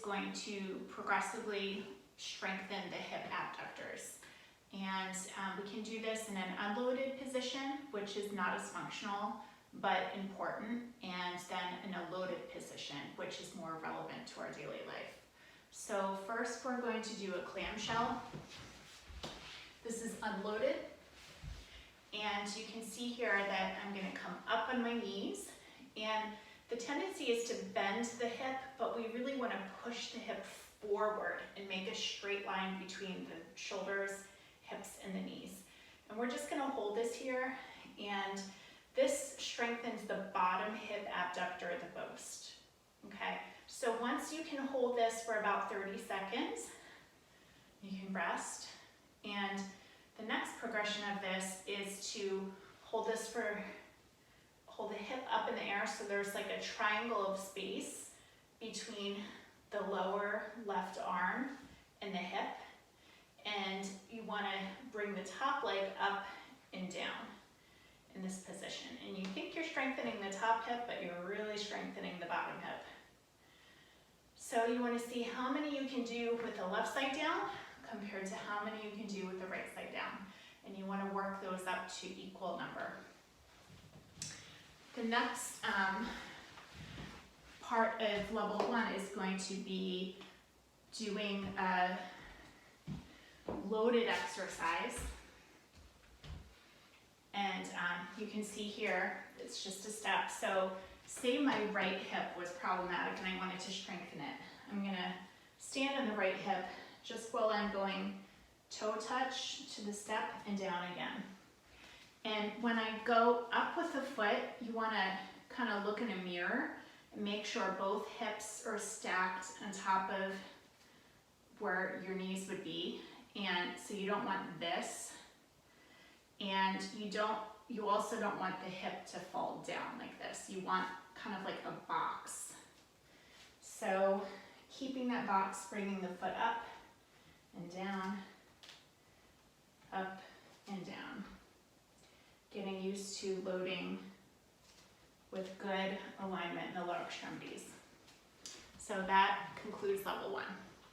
going to progressively strengthen the hip abductors. And we can do this in an unloaded position, which is not as functional, but important, and then in a loaded position, which is more relevant to our daily life. So first we're going to do a clamshell. This is unloaded, and you can see here that I'm going to come up on my knees, and the tendency is to bend the hip, but we really want to push the hip forward and make a straight line between the shoulders, hips, and the knees. And we're just going to hold this here, and this strengthens the bottom hip abductor the most. Okay, so once you can hold this for about 30 seconds, you can rest. And the next progression of this is to hold the hip up in the air so there's like a triangle of space between the lower left arm and the hip. And you want to bring the top leg up and down in this position. And you think you're strengthening the top hip, but you're really strengthening the bottom hip. So you want to see how many you can do with the left side down compared to how many you can do with the right side down. And you want to work those up to equal number. The next part of level 1 is going to be doing a loaded exercise. And you can see here, it's just a step. So say my right hip was problematic and I wanted to strengthen it. I'm going to stand on the right hip just while I'm going toe touch to the step and down again. And when I go up with the foot, you want to kind of look in a mirror and make sure both hips are stacked on top of where your knees would be. And so you don't want this. And you also don't want the hip to fall down like this. You want kind of like a box. So keeping that box, bringing the foot up and down, up and down. Getting used to loading with good alignment in the lower extremities. So that concludes level 1.